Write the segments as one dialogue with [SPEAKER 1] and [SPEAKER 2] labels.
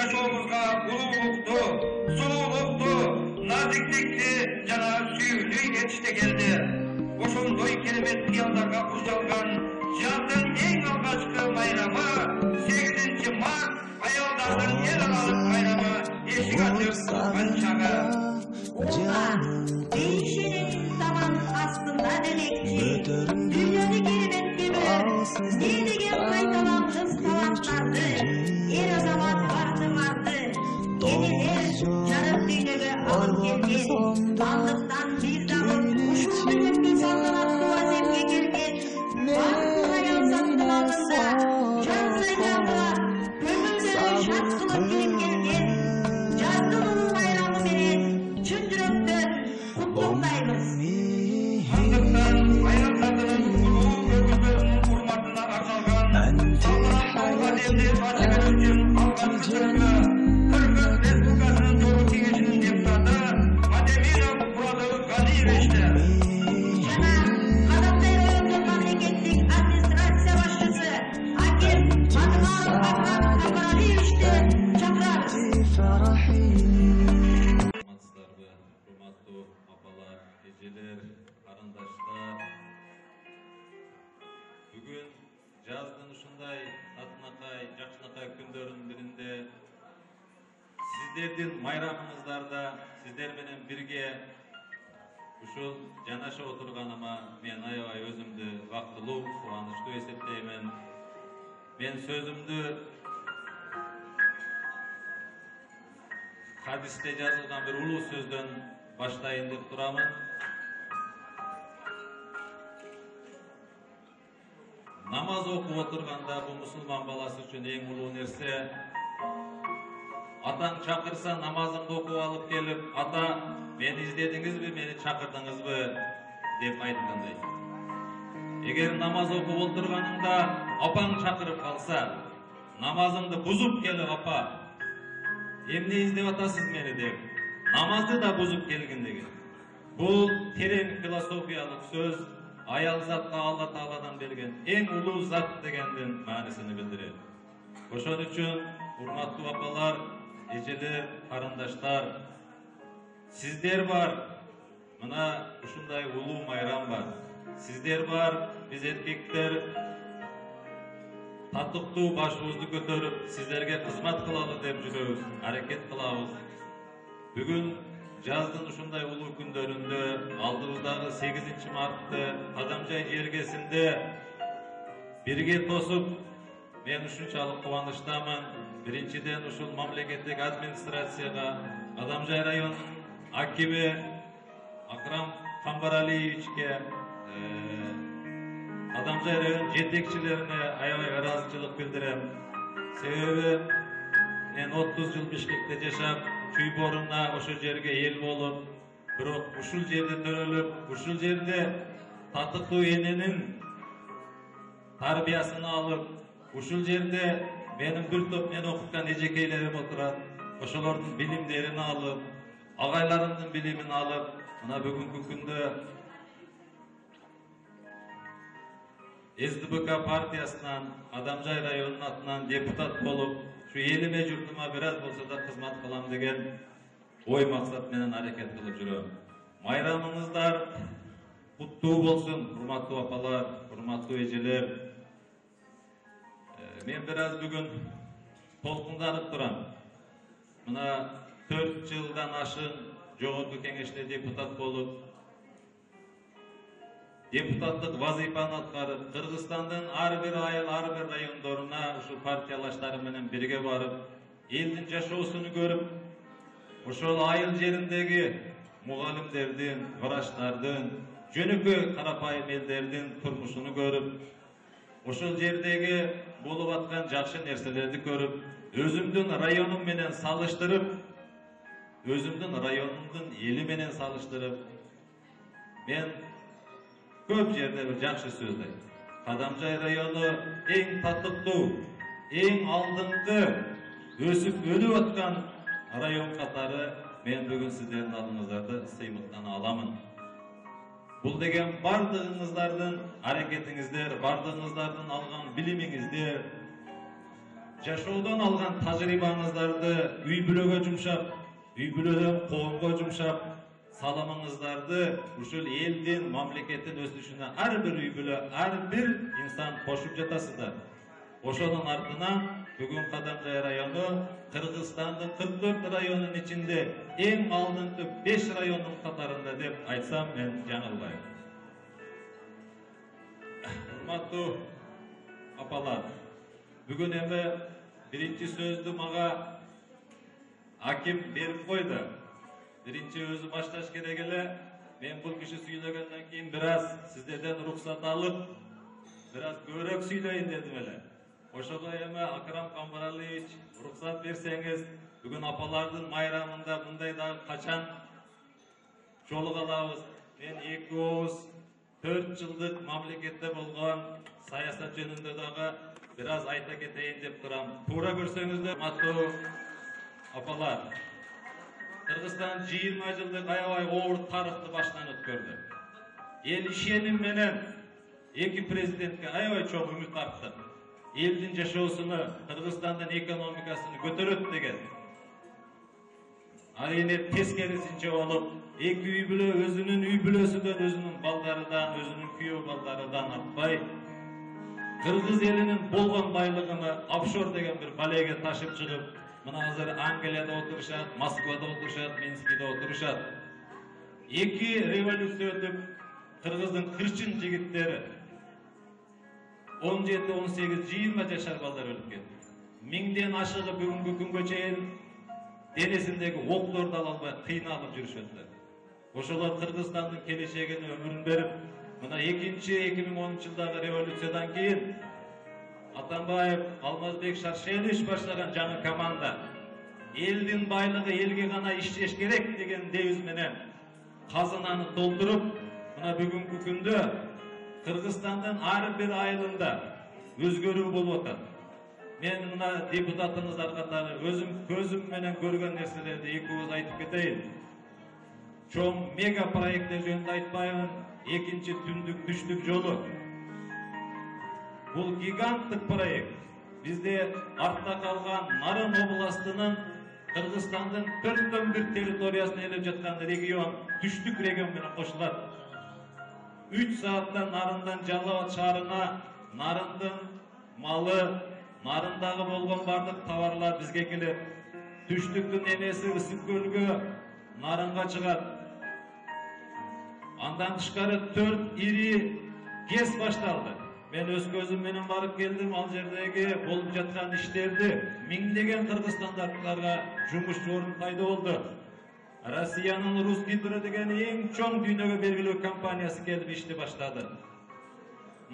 [SPEAKER 1] жашообузга улуулукту, сулуулукту, назиктикти жана сүйүүнү жетиште келди. Ошондой керемет кыялдарга курчалган жаздын эң алгачкы майрамы 8-март аялдардын эл аралык майрамы эшик ачып турган чагы.
[SPEAKER 2] Değişenin zaman aslında demekki Dünyada keremет kemi Ne degen kaytalanmış talatlardı Er o zaman vardı Yeniler jarık dünyege alıp gelgen Anlıktan bir dağın Uşul bölümde sallanatlı vazemge gelgen Barkı hayal sattın altında Can sayacağında Kömürleri şart kılıp gelip gelgen Jazdın onun bayramı beri Çündüröptü Kutluktayız.
[SPEAKER 1] Андыктан аялдардын улуу өгүздөрүнүн урматына арналган Салган демди ачып өтүн алгачкы сөзгө Кыргыз Республикасынын Жогорку Кеңешинин депутаты Мадемиров Мурат Ганиевичти
[SPEAKER 2] Жана Кадамтай райондун мамлекеттик администрация башчысы Аким Матымаров Акрам Камбаралиевичти чакырабыз.
[SPEAKER 3] Bugün жаздын ушундай татынакай, жакшынакай күндөрүнүн биринде сиздердин майрамыңыздарда сиздер менен бирге ушул жанаша отурганыма мен аябай өзүмдү бактылуу, кубанычтуу эсептеймин. Мен сөзүмдү хадисте жазылган бир улуу сөздөн баштайын деп турамын. Namaz okup oturganda bu musulman balası üçün en ulu nerse atan çakırsa namazımda okup alıp gelip ata beni izlediniz mi, beni çakırdınız mı dep aytkanday. Eğer namaz okup oturganında apan çakırıp kalsa namazımdı buzup gelip apa emne izlep atasız meni dep namazdı da buzup kelgin деген. Bu tereң filosofiyalыk söz ayal zatqa Allah Taala'dan bergen en ulu zat degендин manisini bildirir. Ошон үчүн урматтуу апалар, эжелер, карындаштар, сиздер бар. Мына ушундай улуу майрам бар. Сиздер бар, биз эркектер татыктуу башыбызды көтөрүп, сиздерге кызмат кылалы деп жүрөбүз, аракет кылабыз. Бүгүн жаздын ушундай улуу күндөрүндө алдыбыздагы 8-мартты Кадамжай жергесинде бирге тосуп, мен ушунчалык кубанычтамын. Биринчиден ушул мамлекеттик администрацияга, Кадамжай районунун акими Акрам Камбаралиевичке, Кадамжай район жетекчилерине аябай ыраазычылык билдирем. Себеби мен 30 жыл Бишкекте жашап, чүй борунна ошо жерге эл болуп, бирок ушул жерде төрөлүп, ушул жерде татыктуу эненин тарбиясын алып, ушул жерде менин бир топ мен окуткан эжекейлерим отурат. Ошолордун билимдерин алып, агайларымдын билимин алып, мына бүгүнкү күндө СДБК партиясынан Кадамжай районунун атынан депутат болуп, şu elime yurtuma biraz olsa da hizmet kılam degen oy maksat menen hareket kılıp жүрөм. Майрамыңыздар куттуу болсун, урматтуу апалар, урматтуу эжелер. Мен biraz бүгүн толкунданып турам. Мына 4 жылдан ашын Жогорку Кеңеште депутат болуп, депутаттык вазифаны аткарып, Кыргызстандын ар бир айыл, ар бир райондоруна ушул партиялаштары менен бирге барып, элдин жашоосуну көрүп, ошол айыл жериндеги мугалимдердин, врачтардын, жөнөкөй карапайым элдердин турмушуну көрүп, ошол жердеги болуп аткан жакшы нерселерди көрүп, өзүмдүн районум менен салыштырып, өзүмдүн районумдун эли менен салыштырып, мен көп жерде bir жакшы сөздөйм. Кадамжай району эң татыктуу, эң алдыңкы өсүп өнүп аткан район катары мен бүгүн сиздердин алдыңыздарда сыймыктана аламын. Бул деген бардыгыңыздардын аракетиңиздер, бардыгыңыздардын алган билимиңиздер, жашоодон алган тажрыйбаңыздарды үй бүлөгө жумшап, үй бүлөдөн коомго жумшап, саламыңыздарды ушул элдин, мамлекеттин өсүшүнө ар бир үй бүлө, ар бир инсан кошуп жатасыздар. Ошонун артынан бүгүн Кадамжай району Кыргызстандын 44 районунун ичинде эң алдыңкы 5 райондун катарында деп айтсам мен жаңылбайм. Урматтуу апалар, бүгүн эми биринчи сөздү мага аким берип койду. Биринчи өзү башташ керек эле. Мен бул киши сүйлөгөндөн кийин бир аз сиздерден уруксат алып, бир аз көбүрөөк сүйлөйүн дедим эле. Ошого эми Акрам Камбаралиевич уруксат берсеңиз, бүгүн апалардын майрамында мындай дагы качан жолуга алабыз. Мен 2 ооз 4 жылдык мамлекетте болгон саясат жөнүндө дагы бир аз айта кетейин деп турам. Туура көрсөңүздөр, урматтуу апалар, Кыргызстан 20 жылдык аябай оор тарыхты баштан өткөрдү. Эл ишеним менен эки президентке аябай чоң үмүт артты. Элдин жашоосуну, Кыргызстандын экономикасыны көтөрөт деген. Ал эми тескерисинче болуп, эки үй бүлө өзүнүн үй бүлөсүнөн, өзүнүн балдарынан, өзүнүн күйөө балдарынан артпай, Кыргыз элинин болгон байлыгын офшор деген бир балеге ташып чыгып, мына азыр Англияда отурушат, Москвада отурушат, Минскиде отурушат. Эки революция өтүп, Кыргыздын кырчын жигиттери 17, 18, 20 жашар балдар өлүп кетти. Миңден ашыгы бүгүнкү күнгө чейин денесиндеги окторду ала албай кыйналып жүрүшөттөр. Ошолор Кыргызстандын келечегине өмүрүн берип, мына экинчи 2010 жылдагы революциядан кийин Атамбаев, Алмазбек Шаршенович баштаган жаңы команда элдин байлыгы элге гана иштеш керек деген девиз менен казынаны толтуруп, мына бүгүнкү күндө Кыргызстандын ар бир айылында өзгөрүү болуп атат. Мен мына депутатыңыздар катары өзүм көзүм менен көргөн нерселерди 2 ооз айтып кетейин. Чоң мега проекттер жөнүндө айтпайбын. Экинчи түндүк түштүк жолу. Бул гиганттык проект. Бизде артта калган Нарын областынын Кыргызстандын 4/1 территориясына ээлеп жаткан регион түштүк регион менен кошулат. 3 саатта Нарындан Жалал Абад шаарына Нарындын малы, Нарындагы болгон бардык товарлар бизге келет. Түштүктүн эмеси Ысык көлгө, Нарынга чыгат. Андан тышкары 4 ири ГЭС башталды. Мен өз көзүм менен барып келдим, ал жердеги болуп жаткан иштерди, миңдеген кыргызстандыктарга жумуш орун пайда болду. Россиянын Русгидро деген эң чоң дүйнөгө белгилүү компаниясы келип ишти баштады.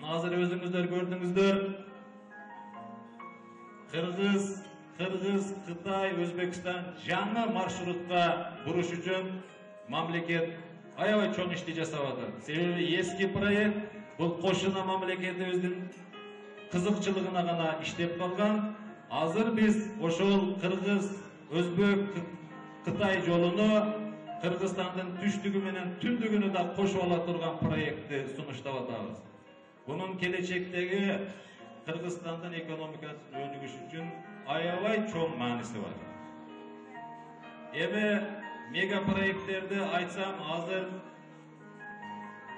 [SPEAKER 3] Азыр өзүңүздөр көрдүңүздөр. Кыргыз, Кытай, Өзбекстан жаңы маршрутка буруш үчүн мамлекет аябай чоң ишти жасап атат. Себеби эски проект бул кошуна мамлекетибиздин кызыкчылыгына гана иштеп калган. Азыр биз ошол Кыргыз, Өзбек, Кытай жолуну Кыргызстандын түштүгү менен түндүгүнү да кошуп ала турган проектти сунуштап атабыз. Бунун келечектеги Кыргызстандын экономикасын өнүгүш үчүн аябай чоң мааниси бар. Эми мега проекттерди айтсам, азыр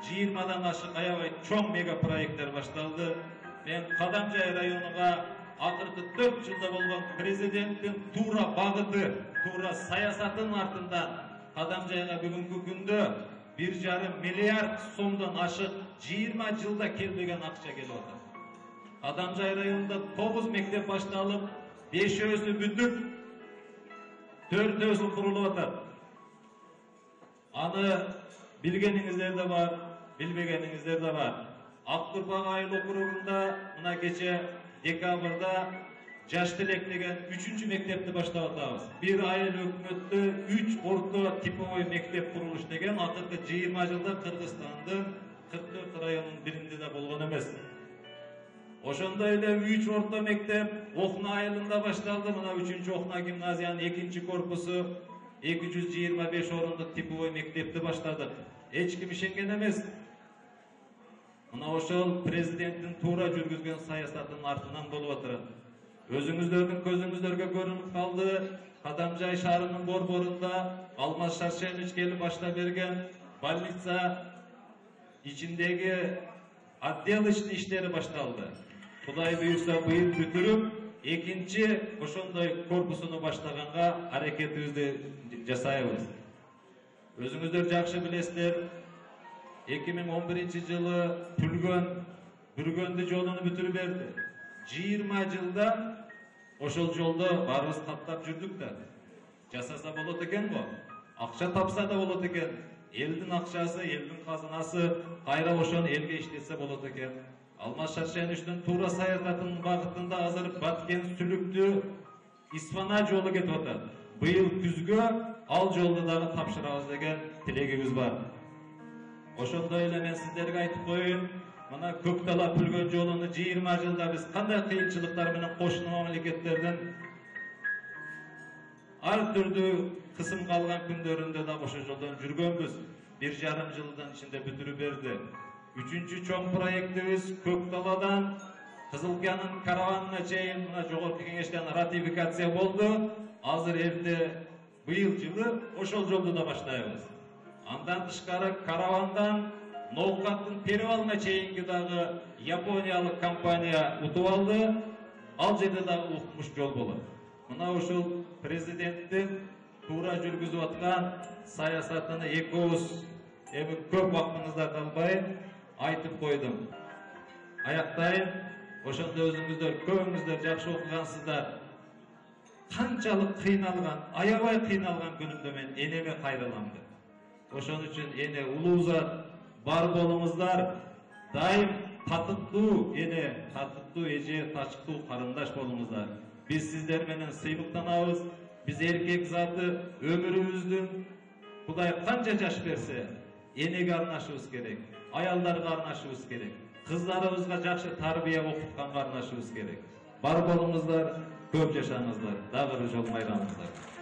[SPEAKER 3] 20дан ашык аябай чоң мега проекттер башталды. Мен Кадамжай районуга акыркы 4 жылда болгон президенттин туура багыты, туура саясатынын артында Кадамжайга бүгүнкү күндө 1,5 миллиард сомдон ашык 20 жылда келбеген акча келип атат. Кадамжай районунда 9 мектеп башталып, 5-өсү бүтүп, 4-өсү курулуп атат. Аны билгениңиздер да бар, билбегениңиздер да бар. Актурбак айыл округунда мына кече декабрда Жаш Телек деген 3-чү мектепти баштап атабыз. Bir айыл өкмөттө 3 орто типовой мектеп курулуш деген акыркы 20 жылда Кыргызстандын 44 районунун биринде да болгон эмес. Ошондой эле 3 орто мектеп Окна айылында башталды. Мына 3-чү Окна гимназиянын 2-чи корпусу 225 орундук типовой мектепти баштадык. Эч ким ишенген эмес. Мына ошол президенттин туура жүргүзгөн саясатынын артынан болуп атат. Özüңүздөрдүн көзүңүздөргө көрүнүп калды. Кадамжай шаарынын борборунда Алмаз Шаршенович келип башта берген больница ичиндеги отдел иштери башталды. Кудай буйрса быйыл бүтүрүп, экинчи ошондой корпусуну баштаганга аракетибизди жасайбыз. Өзүңүздөр жакшы билесиздер, 2011-жылы Бүргөндү жолуну бүтүрүп берди. 20 жылда ошол жолдо баарыбыз каттап жүрдүк да. Жасаса болот экен го. Акча тапса да болот экен. Элдин акчасы, элдин казынасы кайра ошону элге иштетсе болот экен. Алмаз Шаршеновичтин туура саясатынын багытында азыр Баткен Сүлүктүү Испана жолу кетип атат. Быйыл күзгө ал жолду дагы тапшырабыз деген тилегибиз бар. Ошондой эле мен сиздерге айтып коеюн, мына Көктала Бүргөн жолуну 20 жылда биз кандай кыйынчылыктар менен кошуна мамлекеттерден ар түрдүү кысым калган күндөрүндө да ошол жолдон жүргөнбүз. 1,5 жылдын ичинде бүтүрүп берди. 3-чү чоң проектибиз Көкталадан Кызылкиянын караванына чейин мына жогорку кеңештен ратификация болду. Азыр элде быйыл жылы ошол жолду да баштайбыз. Андан тышкары каравандан Ноокаттын перевалына чейинки дагы Япониялык компания утуп алды. Ал жерде дагы укмуш жол болот. Мына ушул президенттин туура жүргүзүп аткан саясатыны экөөбүз эми көп убактыңыздарды албай айтып койдум. Аяктайын, ошондо өзүңүздөр көбүңүздөр жакшы окугансыздар. Канчалык кыйналган, аябай кыйналган күнүмдө мен энеме кайрылам деп. Ошон үчүн эне улуу зат бар болуңуздар, дайым татыктуу эне, татыктуу эже, тачыктуу карындаш болуңуздар. Биз сиздер менен сыйлыктанабыз. Биз эркек заты өмүрүбүздүн Кудай канча жаш берсе, энеге арнашыбыз керек, аялдарга арнашыбыз керек, кыздарыбызга жакшы тарбия окутканга арнашыбыз керек. Бар болуңуздар, көп жашаңыздар, дагы жолмайрамыздар.